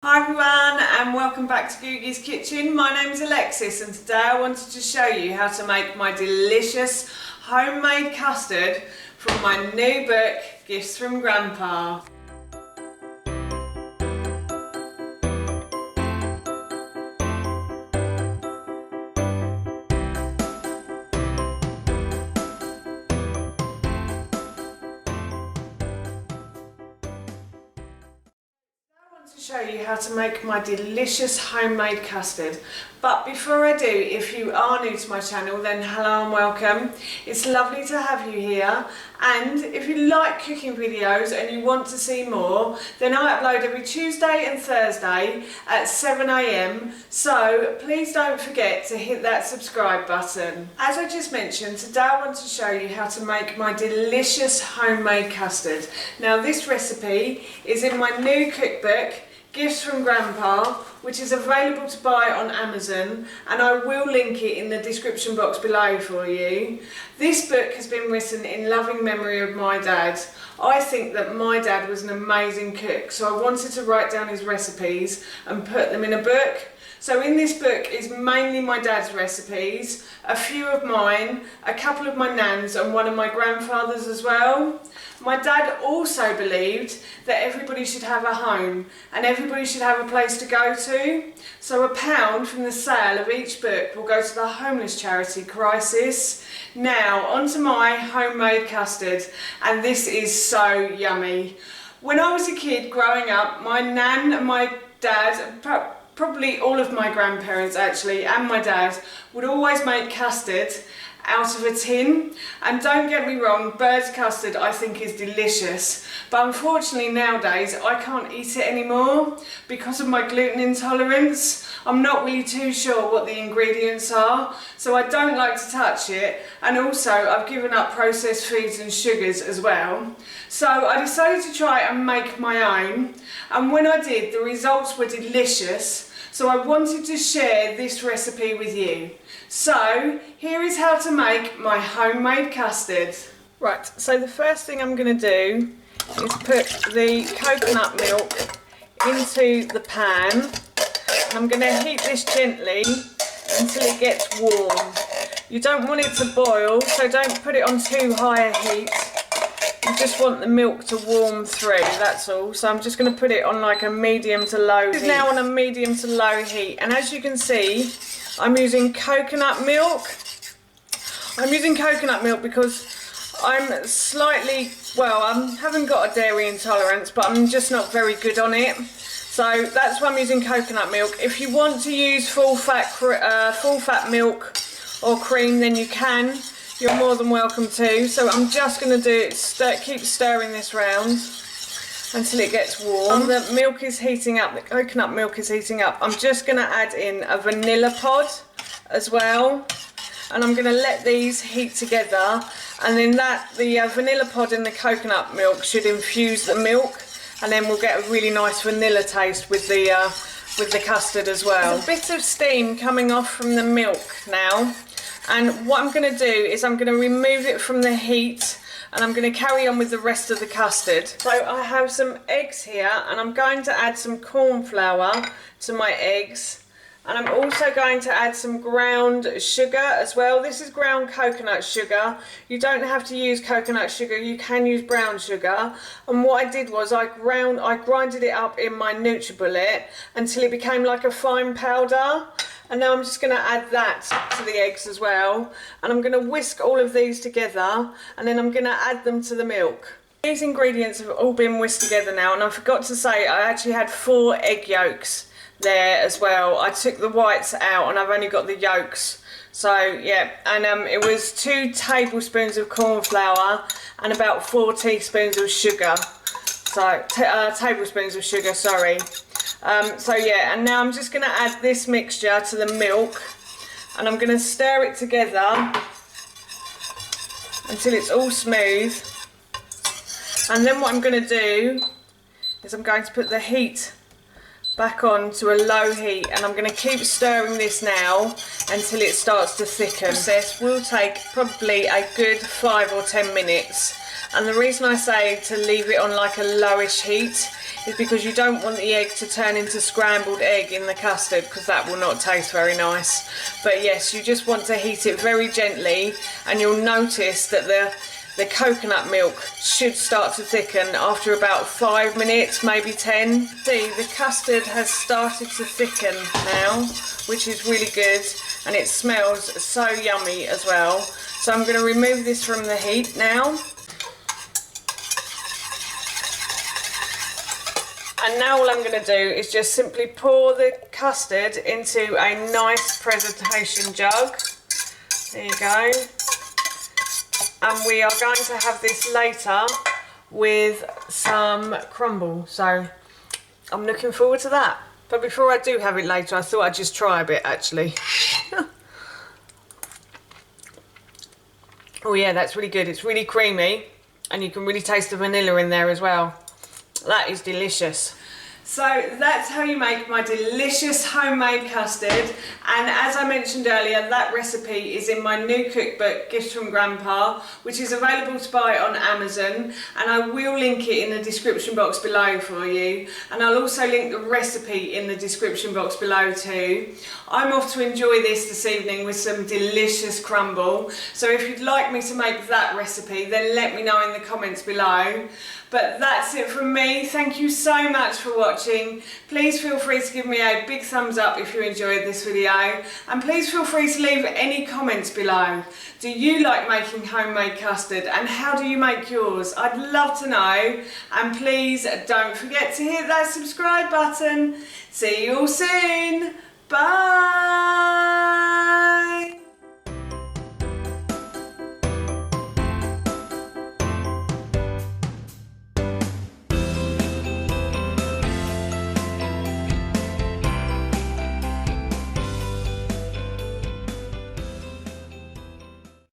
Hi everyone and welcome back to Googie's Kitchen. My name is Alexis and today I wanted to show you how to make my delicious homemade custard from my new book, Gifts from Grandpa. To show you how to make my delicious homemade custard. But before I do, if you are new to my channel, then hello and welcome. It's lovely to have you here, and if you like cooking videos and you want to see more, then I upload every Tuesday and Thursday at 7 AM, so please don't forget to hit that subscribe button. As I just mentioned, today I want to show you how to make my delicious homemade custard. Now this recipe is in my new cookbook, Gifts from Grandpa, which is available to buy on Amazon, and I will link it in the description box below for you. This book has been written in loving memory of my dad. I think that my dad was an amazing cook, so I wanted to write down his recipes and put them in a book. So in this book is mainly my dad's recipes, a few of mine, a couple of my nan's and one of my grandfather's as well. My dad also believed that everybody should have a home and everybody should have a place to go to. So £1 from the sale of each book will go to the homeless charity Crisis. Now onto my homemade custard, and this is so yummy. When I was a kid growing up, my nan and my dad, probably all of my grandparents actually, and my dad, would always make custard out of a tin. And don't get me wrong, bird's custard I think is delicious, but unfortunately nowadays I can't eat it anymore because of my gluten intolerance. I'm not really too sure what the ingredients are, so I don't like to touch it, and also I've given up processed foods and sugars as well. So I decided to try and make my own, and when I did, the results were delicious. So I wanted to share this recipe with you. So here is how to make my homemade custard. Right, so the first thing I'm going to do is put the coconut milk into the pan. I'm going to heat this gently until it gets warm. You don't want it to boil, so don't put it on too high a heat. You just want the milk to warm through, that's all. So I'm just going to put it on like a medium to low heat. It's now on a medium to low heat, and as you can see, I'm using coconut milk. I'm using coconut milk because I'm slightly, well, I haven't got a dairy intolerance, but I'm just not very good on it. So that's why I'm using coconut milk. If you want to use full fat milk or cream, then you can. You're more than welcome to. So I'm just going to do it, keep stirring this round until it gets warm. The milk is heating up, the coconut milk is heating up. I'm just going to add in a vanilla pod as well, and I'm going to let these heat together, and then the vanilla pod and the coconut milk should infuse the milk, and then we'll get a really nice vanilla taste with the custard as well. There's a bit of steam coming off from the milk now. And what I'm going to do is I'm going to remove it from the heat, and I'm going to carry on with the rest of the custard. So I have some eggs here, and I'm going to add some corn flour to my eggs. And I'm also going to add some ground sugar as well. This is ground coconut sugar. You don't have to use coconut sugar, you can use brown sugar. And what I did was I grinded it up in my NutriBullet until it became like a fine powder. And now I'm just going to add that to the eggs as well. And I'm going to whisk all of these together, and then I'm going to add them to the milk. These ingredients have all been whisked together now, and I forgot to say I actually had 4 egg yolks there as well. I took the whites out and I've only got the yolks. So yeah, and it was 2 tablespoons of corn flour and about 4 teaspoons of sugar. So tablespoons of sugar, sorry. So yeah, and now I'm just going to add this mixture to the milk, and I'm going to stir it together until it's all smooth. And then what I'm going to do is I'm going to put the heat back on to a low heat, and I'm going to keep stirring this now until it starts to thicken. This will take probably a good 5 or 10 minutes, And the reason I say to leave it on like a lowish heat is because you don't want the egg to turn into scrambled egg in the custard, because that will not taste very nice. But yes, you just want to heat it very gently, and you'll notice that the coconut milk should start to thicken after about 5 minutes, maybe 10. See, the custard has started to thicken now, which is really good, and it smells so yummy as well. So I'm going to remove this from the heat now. And now all I'm going to do is just simply pour the custard into a nice presentation jug. There you go. And we are going to have this later with some crumble. So I'm looking forward to that. But before I do have it later, I thought I'd just try a bit actually. Oh yeah, that's really good. It's really creamy, and you can really taste the vanilla in there as well. That is delicious. So that's how you make my delicious homemade custard, and as I mentioned earlier, that recipe is in my new cookbook, Gifts from Grandpa, which is available to buy on Amazon, and I will link it in the description box below for you, and I'll also link the recipe in the description box below too. I'm off to enjoy this evening with some delicious crumble, so if you'd like me to make that recipe, then let me know in the comments below. But that's it from me. Thank you so much for watching. Please feel free to give me a big thumbs up if you enjoyed this video, and please feel free to leave any comments below. Do you like making homemade custard, and how do you make yours? I'd love to know, and please don't forget to hit that subscribe button. See you all soon. Bye.